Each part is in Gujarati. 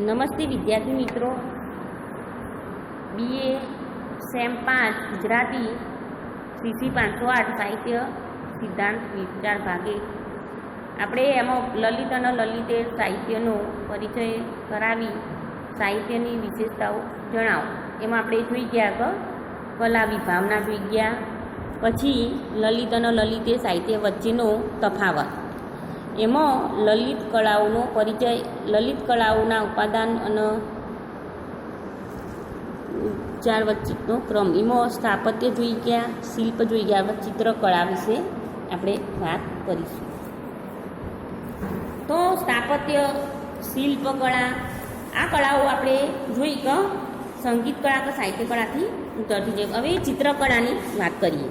નમસ્તે વિદ્યાર્થી મિત્રો, BA સેમ 5 ગુજરાતી CC 508 સાહિત્ય સિદ્ધાંત વિચાર ભાગે આપણે એમાં લલિત અને લલિતેર સાહિત્યનો પરિચય કરાવી સાહિત્યની વિશેષતાઓ જણાવો. એમાં આપણે જોઈ ગયા કે કલા વિભાવના જોઈ ગયા, પછી લલિત અને લલિતેર સાહિત્ય વચ્ચેનો તફાવત, એમાં લલિત કળાઓનો પરિચય, લલિત કળાઓના ઉપાદાન અને ચાર વચ્ચેનો ક્રમ, એમાં સ્થાપત્ય જોઈ ગયા, શિલ્પ જોઈ ગયા, ચિત્રકળા વિશે આપણે વાત કરીશું. તો સ્થાપત્ય, શિલ્પકળા, આ કળાઓ આપણે જોઈ કે સંગીત કળા કે સાહિત્ય કળાથી ઉતરતી જાય. હવે ચિત્રકળાની વાત કરીએ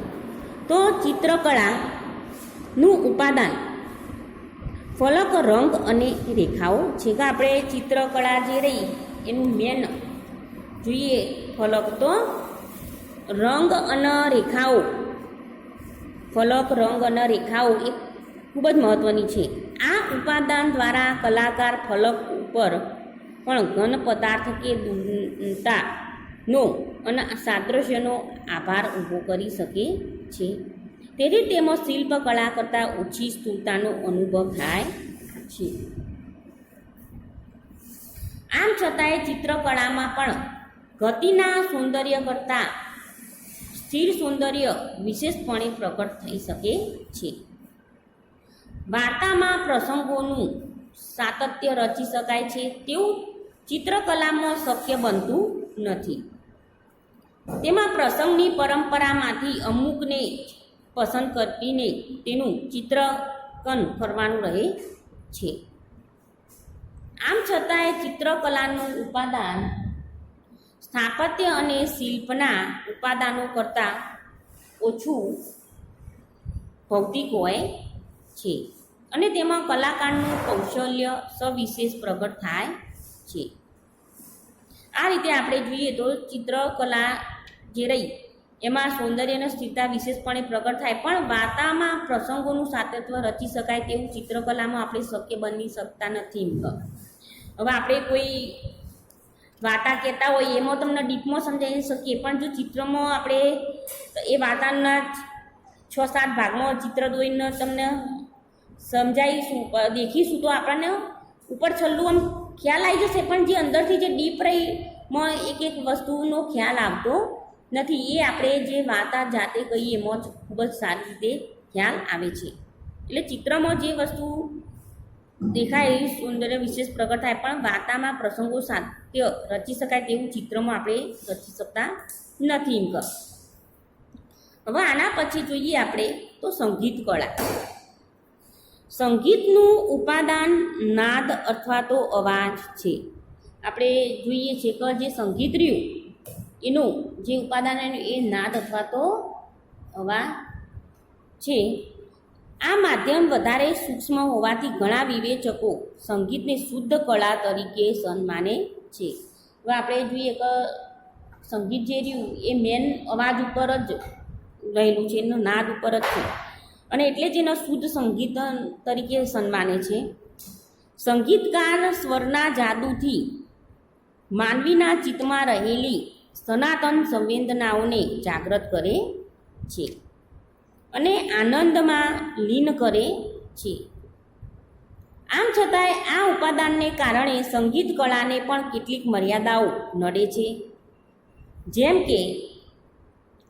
તો ચિત્રકળાનું ઉપાદાન ફલક, રંગ અને રેખાઓ છે. કે આપણે ચિત્રકળા જે રહી એનું મેન જોઈએ ફલક તો રંગ અને રેખાઓ, ફલક, રંગ અને રેખાઓ એ ખૂબ જ મહત્ત્વની છે. આ ઉપાદાન દ્વારા કલાકાર ફલક ઉપર પણ ઘન પદાર્થ કે દૂરતાનો અને સાદૃશ્યનો આભાર ઊભો કરી શકે છે. તેથી તેમાં શિલ્પકળા કરતાં ઓછી સ્થૂળતાનો અનુભવ થાય છે. આમ છતાંય ચિત્રકળામાં પણ ગતિના સૌંદર્ય કરતાં સ્થિર સૌંદર્ય વિશેષપણે પ્રગટ થઈ શકે છે. વાર્તામાં પ્રસંગોનું સાતત્ય રચી શકાય છે તેવું ચિત્રકલામાં શક્ય બનતું નથી. તેમાં પ્રસંગની પરંપરામાંથી અમુકને પસંદ કરીને તેનું ચિત્રાંકન કરવાનું રહે છે. આમ છતાંય ચિત્રકલાનું ઉપાદાન સ્થાપત્ય અને શિલ્પના ઉપાદાનો કરતાં ઓછું ભૌતિક હોય છે અને તેમાં કલાકારનું કૌશલ્ય સવિશેષ પ્રગટ થાય છે. આ રીતે આપણે જોઈએ તો ચિત્રકલા જે રહી એમાં સૌંદર્ય અને સ્થિરતા વિશેષપણે પ્રગટ થાય, પણ વાર્તામાં પ્રસંગોનું સાતત્ય રચી શકાય તેવું ચિત્રકલામાં આપણે શક્ય બની શકતા નથી. હવે આપણે કોઈ વાર્તા કહેતા હોય એમાં તમને ડીપમાં સમજાવી શકીએ, પણ જો ચિત્રમાં આપણે એ વાર્તાના 6-7 ભાગમાં ચિત્ર દોરીને તમને સમજાવીશું, દેખીશું તો આપણને ઉપર છેલ્લું આમ ખ્યાલ આવી જશે, પણ જે અંદરથી જે ડીપ રહીમાં એક એક વસ્તુનો ખ્યાલ આવતો નથી. એ આપણે જે વાર્તા જાતે કહીએ એમાં જ ખૂબ જ સારી રીતે ખ્યાલ આવે છે. એટલે ચિત્રમાં જે વસ્તુ દેખાય એ સૌંદર્ય વિશેષ પ્રગટ થાય, પણ વાર્તામાં પ્રસંગો સાત્ય રચી શકાય તેવું ચિત્રમાં આપણે રચી શકતા નથી. હવે આના પછી જોઈએ આપણે તો સંગીત કળા. સંગીતનું ઉપાદાન નાદ અથવા તો અવાજ છે. આપણે જોઈએ છે કે જે સંગીત રહ્યું એનું જે ઉપાદાન એ નાદ અથવા તો અવાજ છે. આ માધ્યમ વધારે સૂક્ષ્મ હોવાથી ઘણા વિવેચકો સંગીતને શુદ્ધ કળા તરીકે સન્માને છે. હવે આપણે જોઈએ કે સંગીત જે રહ્યું એ મેન અવાજ ઉપર જ રહેલું છે, એનો નાદ ઉપર જ છે, અને એટલે જ એનો શુદ્ધ સંગીત તરીકે સન્માને છે. સંગીતકાર સ્વરના જાદુથી માનવીના ચિત્તમાં રહેલી સનાતન સંવેદનાઓને જાગૃત કરે છે અને આનંદમાં લીન કરે છે. આમ છતાંય આ ઉપાદાનને કારણે સંગીત કળાને પણ કેટલીક મર્યાદાઓ નડે છે. જેમ કે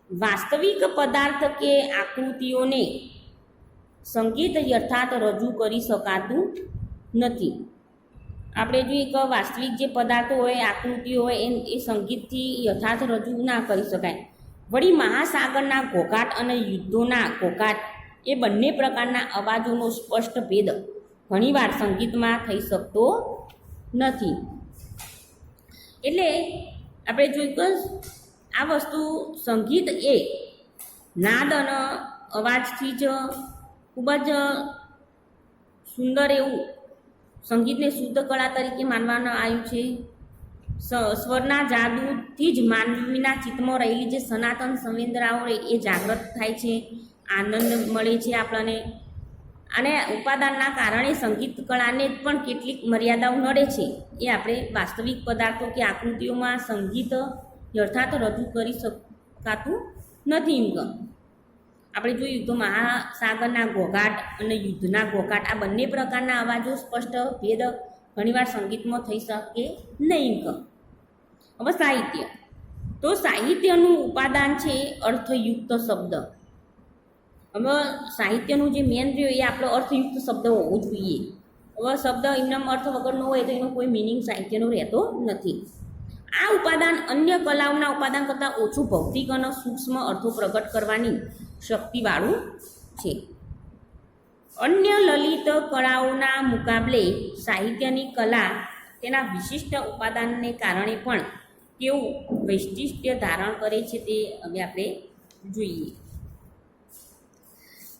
વાસ્તવિક પદાર્થ કે આકૃતિઓને સંગીત યથાર્થ રજૂ કરી શકાતું નથી. આપણે જોઈએ કે વાસ્તવિક જે પદાર્થો હોય, આકૃતિઓ હોય એ સંગીતથી યથાર્થ રજૂ ના કરી શકાય. વળી મહાસાગરના ઘોઘાટ અને યુદ્ધોના ઘોઘાટ એ બંને પ્રકારના અવાજોનો સ્પષ્ટ ભેદ ઘણીવાર સંગીતમાં થઈ શકતો નથી. એટલે આપણે જોયું કે આ વસ્તુ સંગીત એ નાદ અને અવાજથી જ ખૂબ જ સુંદર એવું સંગીતને શુદ્ધ કળા તરીકે માનવામાં આવ્યું છે. સ્વરના જાદુથી જ માનવીના ચિત્તમાં રહેલી જે સનાતન સંવેદનાઓ એ જાગૃત થાય છે, આનંદ મળે છે આપણને. અને ઉપાદાનના કારણે સંગીત કળાને પણ કેટલીક મર્યાદાઓ નડે છે. એ આપણે વાસ્તવિક પદાર્થો કે આકૃતિઓમાં સંગીત યથાર્થ રજૂ કરી શકાતું નથી. એમ આપણે જોયું તો મહાસાગરના ઘોઘાટ અને યુદ્ધના ઘોઘાટ આ બંને પ્રકારના અવાજો સ્પષ્ટ ભેદ ઘણીવાર સંગીતમાં થઈ શકે નહીં. હવે સાહિત્ય, તો સાહિત્યનું ઉપાદાન છે અર્થયુક્ત શબ્દ. હવે સાહિત્યનું જે મેન રહ્યો એ આપણો અર્થયુક્ત શબ્દ હોવો જોઈએ. હવે શબ્દ એમનામ અર્થ વગરનો હોય તો એનો કોઈ મિનિંગ સાહિત્યનો રહેતો નથી. આ ઉપાદાન અન્ય કલાઓના ઉપાદાન કરતાં ઓછું ભૌતિક અને સૂક્ષ્મ અર્થો પ્રગટ કરવાની શક્તિવાળું છે. અન્ય લલિત કળાઓના મુકાબલે સાહિત્યની કલા તેના વિશિષ્ટ ઉપાદાનને કારણે પણ કેવું વૈશિષ્ટ્ય ધારણ કરે છે તે હવે આપણે જોઈએ.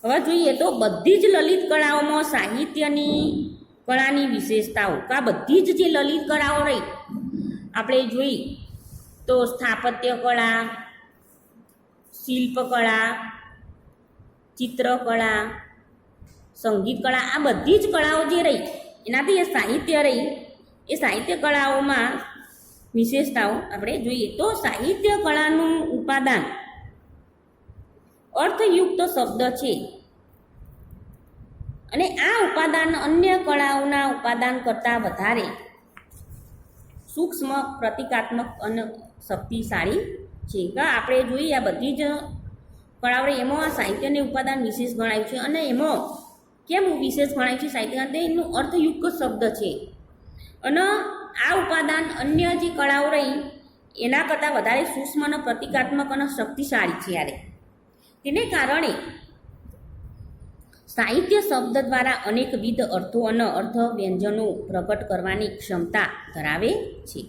હવે જોઈએ તો બધી જ લલિત કળાઓમાં સાહિત્યની કળાની વિશેષતાઓ, આ બધી જ જે લલિત કળાઓ રહી આપણે જોઈ તો સ્થાપત્ય કળા, શિલ્પકળા, ચિત્રકળા, સંગીત કળા, આ બધી જ કળાઓ જે રહી એનાથી એ સાહિત્ય રહી એ સાહિત્ય કળાઓમાં વિશેષતાઓ આપણે જોઈએ તો સાહિત્ય કળાનું ઉપાદાન અર્થયુક્ત શબ્દ છે. અને આ ઉપાદાન અન્ય કળાઓના ઉપાદાન કરતાં વધારે સૂક્ષ્મ, પ્રતિકાત્મક અને શક્તિશાળી છે. આપણે જોઈએ આ બધી જ કળાઓ એમાં આ સાહિત્યને ઉપાદાન વિશેષ ગણાય છે. અને એમાં કેમ વિશેષ ગણાય છે સાહિત્ય? એનું અર્થયુક્ત શબ્દ છે. અને આ ઉપાદાન અન્ય જે કળાઓ રહી એના કરતાં વધારે સૂક્ષ્મ અને પ્રતિકાત્મક અને શક્તિશાળી છે. યારે તેને કારણે સાહિત્ય શબ્દ દ્વારા અનેકવિધ અર્થો અને અર્થ વ્યંજનો પ્રગટ કરવાની ક્ષમતા ધરાવે છે.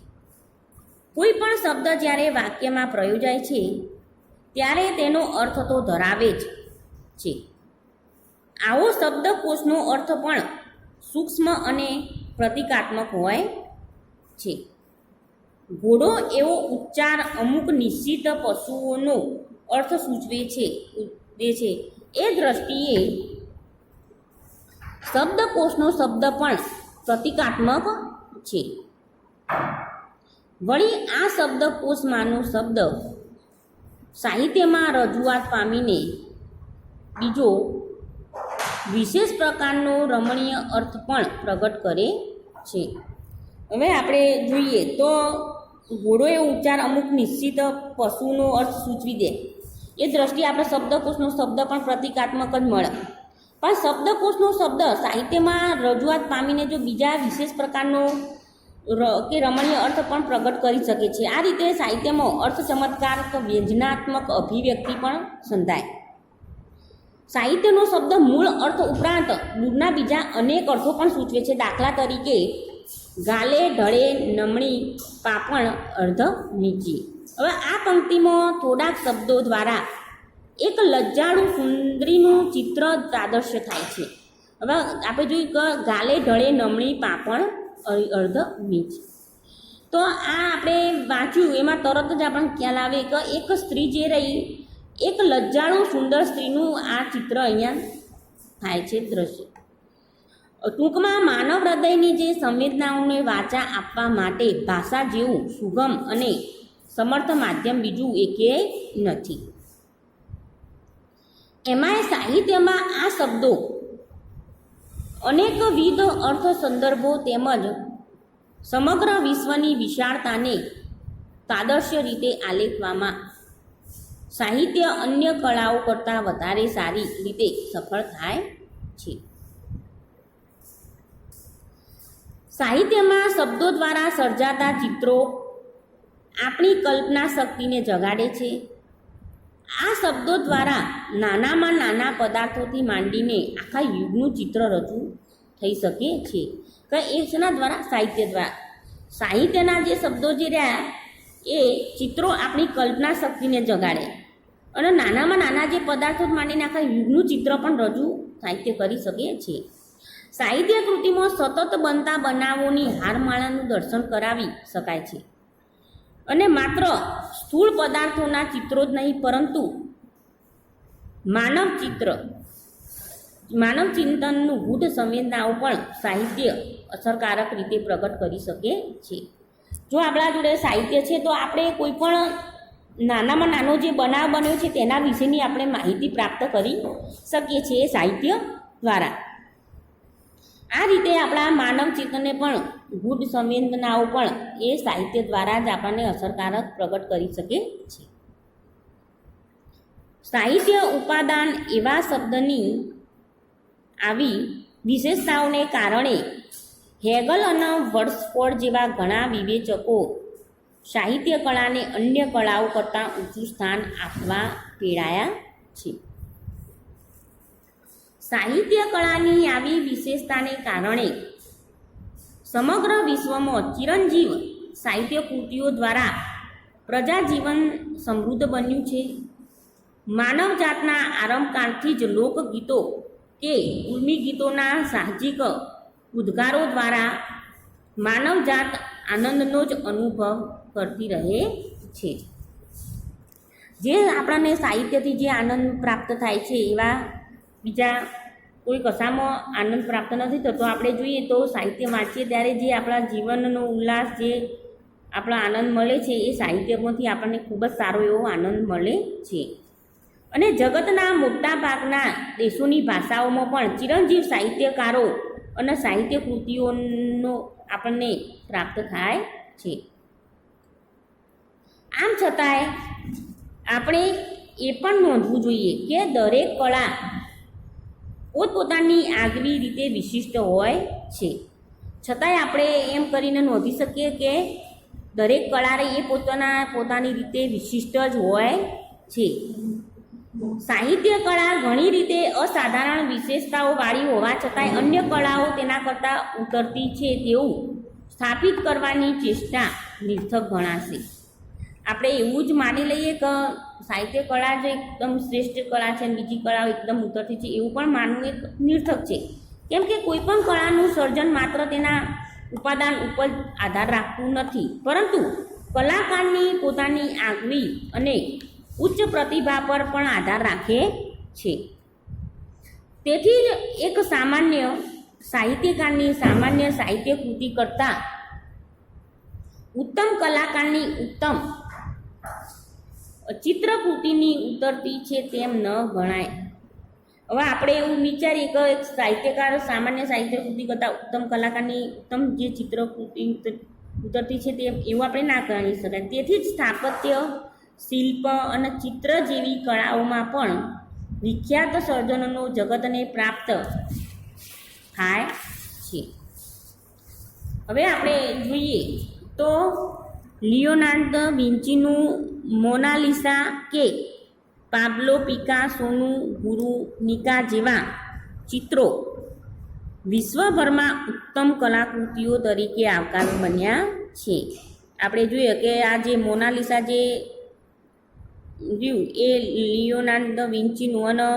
કોઈ પણ શબ્દ જ્યારે વાક્યમાં પ્રયોજાય છે ત્યારે તેનો અર્થ તો ધરાવે જ છે. આવો શબ્દકોશનો અર્થ પણ સૂક્ષ્મ અને પ્રતિકાત્મક હોય છે. ઘોડો એવો ઉચ્ચાર અમુક નિશ્ચિત પશુઓનો અર્થ સૂચવે છે એ દ્રષ્ટિએ શબ્દકોશનો શબ્દ પણ પ્રતિકાત્મક છે. વળી આ શબ્દકોશમાંનો શબ્દ સાહિત્યમાં રજૂઆત પામીને બીજો વિશેષ પ્રકારનો રમણીય અર્થ પણ પ્રગટ કરે છે. હવે આપણે જોઈએ તો ઘોડો એ ઉચ્ચાર અમુક નિશ્ચિત પશુનો અર્થ સૂચવી દે એ દ્રષ્ટિએ આપણે શબ્દકોશનો શબ્દ પણ પ્રતિકાત્મક જ મળે. પણ શબ્દકોશનો શબ્દ સાહિત્યમાં રજૂઆત પામીને જો બીજા વિશેષ પ્રકારનો કે રમણીય અર્થ પણ પ્રગટ કરી શકે છે. આ રીતે સાહિત્યમાં અર્થ ચમત્કાર વ્યંજનાત્મક અભિવ્યક્તિ પણ સંધાય. સાહિત્યનો શબ્દ મૂળ અર્થ ઉપરાંત દૂરના બીજા અનેક અર્થો પણ સૂચવે છે. દાખલા તરીકે ગાલે ઢળે નમણી પાપણ અર્ધ નીચી. હવે આ પંક્તિમાં થોડાક શબ્દો દ્વારા એક લજ્જાળુ સુંદરીનું ચિત્ર તાદર્શ્ય થાય છે. હવે આપણે જોયું કે ગાલે ઢળે નમણી પાપણ અર્ધ નીચી. તો આ આપણે વાંચ્યું એમાં તરત જ આપણને ખ્યાલ આવે કે એક સ્ત્રી જે રહી એક લજ્જાળુ સુંદર સ્ત્રીનું આ ચિત્ર અહીંયા થાય છે દ્રશ્ય. ટૂંકમાં માનવ હૃદયની જે સંવેદનાઓને વાચા આપવા માટે ભાષા જેવું સુગમ અને સમર્થ માધ્યમ બીજું એકે નથી. એમાંય સાહિત્યમાં આ શબ્દો અનેકવિધ અર્થ સંદર્ભો તેમજ સમગ્ર વિશ્વની વિશાળતાને તાદર્શ્ય રીતે આલેખવામાં સાહિત્ય અન્ય કળાઓ કરતાં વધારે સારી રીતે સફળ થાય છે. સાહિત્યમાં શબ્દો દ્વારા સર્જાતા ચિત્રો આપણી કલ્પના શક્તિને જગાડે છે. આ શબ્દો દ્વારા નાનામાં નાના પદાર્થોથી માંડીને આખા યુગનું ચિત્ર રજૂ થઈ શકે છે. કે એ શેના દ્વારા? સાહિત્ય દ્વારા. સાહિત્યના જે શબ્દો જે રહ્યા એ ચિત્રો આપણી કલ્પના શક્તિને જગાડે અને નાનામાં નાના જે પદાર્થો માંડીને આખા યુગનું ચિત્ર પણ રજૂ સાહિત્ય કરી શકે છે. સાહિત્ય કૃતિમાં સતત બનતા બનાવોની હારમાળાનું દર્શન કરાવી શકાય છે. અને માત્ર સ્થૂળ પદાર્થોના ચિત્રો જ નહીં પરંતુ માનવ ચિત્ર, માનવ ચિંતનનું ગૂઢ સંવેદનાઓ પણ સાહિત્ય અસરકારક રીતે પ્રગટ કરી શકે છે. જો આપણા જોડે સાહિત્ય છે તો આપણે કોઈ પણ નાનામાં નાનો જે બનાવ બન્યો છે તેના વિશેની આપણે માહિતી પ્રાપ્ત કરી શકીએ છીએ સાહિત્ય દ્વારા. આ રીતે આપણા માનવ ચિત્તને પણ ગૂઢ સંવેદનાઓ પણ એ સાહિત્ય દ્વારા જ આપણને અસરકારક પ્રગટ કરી શકે છે. સાહિત્ય ઉપાદાન એવા શબ્દની આવી વિશેષતાઓને કારણે હેગલ અને વર્ડસવર્થ જેવા ઘણા વિવેચકો સાહિત્ય કળાને અન્ય કળાઓ કરતાં ઊંચું સ્થાન આપવા પ્રેરાયા છે. સાહિત્ય કળાની આવી વિશેષતાને કારણે સમગ્ર વિશ્વમાં ચિરંજીવ સાહિત્ય કૃતિઓ દ્વારા પ્રજાજીવન સમૃદ્ધ બન્યું છે. માનવજાતના આરંભકાળથી જ લોકગીતો કે ઉર્મી ગીતોના સાહજિક ઉદ્ગારો દ્વારા માનવજાત આનંદનો જ અનુભવ કરતી રહે છે. જે આપણને સાહિત્યથી જે આનંદ પ્રાપ્ત થાય છે એવા બીજા કોઈ કશામાં આનંદ પ્રાપ્ત નથી થતો. આપણે જોઈએ તો સાહિત્ય વાંચીએ ત્યારે જે આપણા જીવનનો ઉલ્લાસ, જે આપણા આનંદ મળે છે એ સાહિત્યમાંથી આપણને ખૂબ જ સારો એવો આનંદ મળે છે. અને જગતના મોટા ભાગના દેશોની ભાષાઓમાં પણ ચિરંજીવ સાહિત્યકારો અને સાહિત્ય કૃતિઓનો આપણને પ્રાપ્ત થાય છે. આમ છતાંય આપણે એ પણ નોંધવું જોઈએ કે દરેક કળા પોતપોતાની આગવી રીતે વિશિષ્ટ હોય છે. છતાંય આપણે એમ કરીને નોંધી શકીએ કે દરેક કળા એ પોતાની રીતે વિશિષ્ટ જ હોય છે. સાહિત્ય કળા ઘણી રીતે અસાધારણ વિશેષતાઓવાળી હોવા છતાંય અન્ય કળાઓ તેના કરતાં ઉતરતી છે તેવું સ્થાપિત કરવાની ચેષ્ટા નિર્થક ગણાશે. આપણે એવું જ માની લઈએ કે સાહિત્ય કળા જ એકદમ શ્રેષ્ઠ કળા છે અને બીજી કળાઓ એકદમ ઉતરતી છે એવું પણ માનવું એક નિર્થક છે. કેમ કે કોઈ પણ કળાનું સર્જન માત્ર તેના ઉપાદાન ઉપર આધાર રાખતું નથી, પરંતુ કલાકારની પોતાની આગવી અને ઉચ્ચ પ્રતિભા પર પણ આધાર રાખે છે. તેથી જ એક સામાન્ય સાહિત્યકારની સામાન્ય સાહિત્ય કૃતિ કરતાં ઉત્તમ કલાકારની ઉત્તમ ચિત્રકૃતિની ઉતરતી છે તેમ ન ગણાય. હવે આપણે એવું વિચારીએ કે એક સાહિત્યકાર સામાન્ય સાહિત્ય કૃતિ કરતાં ઉત્તમ કલાકારની ઉત્તમ જે ચિત્રકૃતિ ઉતરતી છે તે એવું આપણે ના ગણી શકાય. તેથી જ સ્થાપત્ય, શિલ્પ અને ચિત્ર જેવી કળાઓમાં પણ વિખ્યાત સર્જનોનો જગતને પ્રાપ્ત થાય છે. હવે આપણે જોઈએ તો લિયોનાર્દો વિન્ચીનું મોનાલિસા કે પાબ્લો પિકાસોનું ગુરુનિકા જેવા ચિત્રો વિશ્વભરમાં ઉત્તમ કલાકૃતિઓ તરીકે આવકાર બન્યા છે. આપણે જોઈએ કે આ જે મોનાલિસા જે એ લિયોનાર્દો વિન્ચીનું અને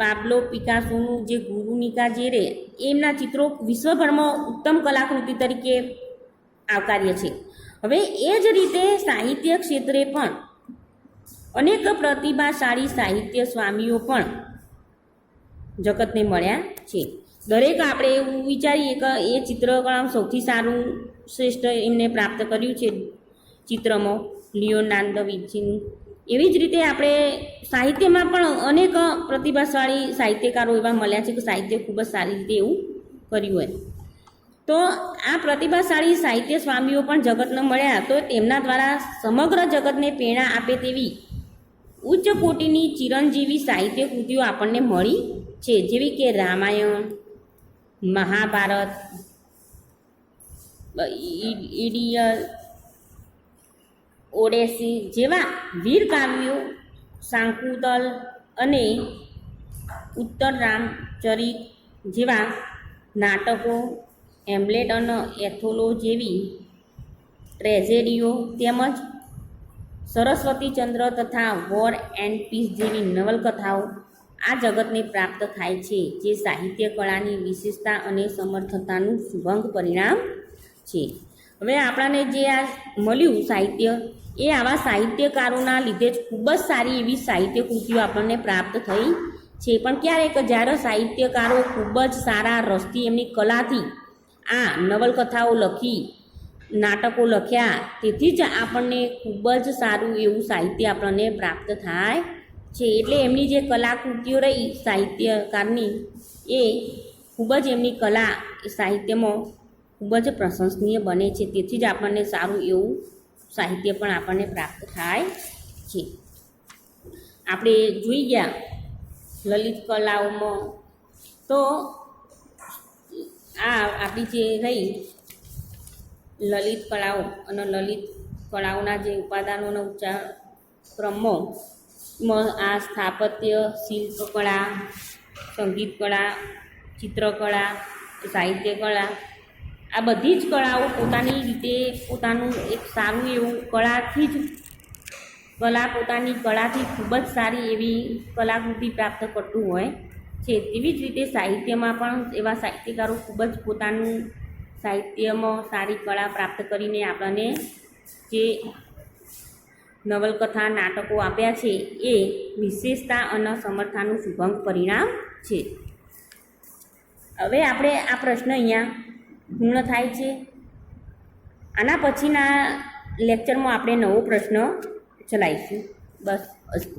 પાબ્લો પિકાસોનું જે ગુરુનિકા જે રે એમના ચિત્રો વિશ્વભરમાં ઉત્તમ કલાકૃતિ તરીકે આવકાર્ય છે. હવે એ જ રીતે સાહિત્ય ક્ષેત્રે પણ અનેક પ્રતિભાશાળી સાહિત્ય સ્વામીઓ પણ જગતને મળ્યા છે. દરેક આપણે એવું વિચારીએ કે એ ચિત્રકળા સૌથી સારું શ્રેષ્ઠ એમને પ્રાપ્ત કર્યું છે ચિત્રમાં લિયોનાર્દો વિન્ચીનું. એવી જ રીતે આપણે સાહિત્યમાં પણ અનેક પ્રતિભાશાળી સાહિત્યકારો એવા મળ્યા છે કે સાહિત્ય ખૂબ જ સારી રીતે એવું કર્યું હોય. તો આ પ્રતિભાશાળી સાહિત્ય સ્વામીઓ પણ જગતને મળ્યા તો તેમના દ્વારા સમગ્ર જગતને પ્રેરણા આપે તેવી ઉચ્ચ કોટીની ચિરંજીવી સાહિત્ય કૃતિઓ આપણને મળી છે, જેવી કે રામાયણ, મહાભારત, ઇડિયડ, ઓડેસી જેવા વીર કાવ્યો, શાકુંતલ અને ઉત્તરરામચરિત જેવા નાટકો, હેમ્લેટ અને ઓથેલો જેવી ટ્રેજેડીઓ તેમજ સરસ્વતીચંદ્ર તથા વોર એન્ડ પીસ જેવી નવલકથાઓ આ જગતને પ્રાપ્ત થાય છે, જે સાહિત્ય કળાની વિશેષતા અને સમર્થતાનું શુભંગ પરિણામ છે. હવે આપણાને જે આ મળ્યું સાહિત્ય એ આવા સાહિત્યકારોના લીધે જ ખૂબ જ સારી એવી સાહિત્ય કૃતિઓ આપણને પ્રાપ્ત થઈ છે. પણ ક્યારેક જ્યારે સાહિત્યકારો ખૂબ જ સારા રસથી એમની કલાથી આ નવલકથાઓ લખી, નાટકો લખ્યા, તેથી જ આપણને ખૂબ જ સારું એવું સાહિત્ય આપણને પ્રાપ્ત થાય છે. એટલે એમની જે કલાકૃતિઓ રહી સાહિત્યકારની, એ ખૂબ જ એમની કલા એ સાહિત્યમાં ખૂબ જ પ્રશંસનીય બને છે. તેથી જ આપણને સારું એવું સાહિત્ય પણ આપણને પ્રાપ્ત થાય છે. આપણે જોઈ ગયા લલિત કલાઓમાં, તો આ આપણી જે રહી લલિત કળાઓ અને લલિત કળાઓના જે ઉપાદાનોના ઉચ્ચાર ક્રમમાં આ સ્થાપત્ય, શિલ્પકળા, સંગીત કળા, ચિત્રકળા, સાહિત્ય કળા, આ બધી જ કળાઓ પોતાની રીતે પોતાનું એક સારું એવું કળાથી જ પોતાની કળાથી ખૂબ જ સારી એવી કલાકૃતિ પ્રાપ્ત કરતું હોય છે. તેવી જ રીતે સાહિત્યમાં પણ એવા સાહિત્યકારો ખૂબ જ પોતાનું સાહિત્યમાં સારી કળા પ્રાપ્ત કરીને આપણને જે નવલકથા, નાટકો આપ્યા છે, એ વિશેષતા અને સમર્થાનું શુભંગ પરિણામ છે. હવે આપણે આ પ્રશ્ન અહીંયા પૂર્ણ થાય છે. આના પછીના લેક્ચરમાં આપણે નવો પ્રશ્ન ચલાવીશું. બસ અસ્તુ.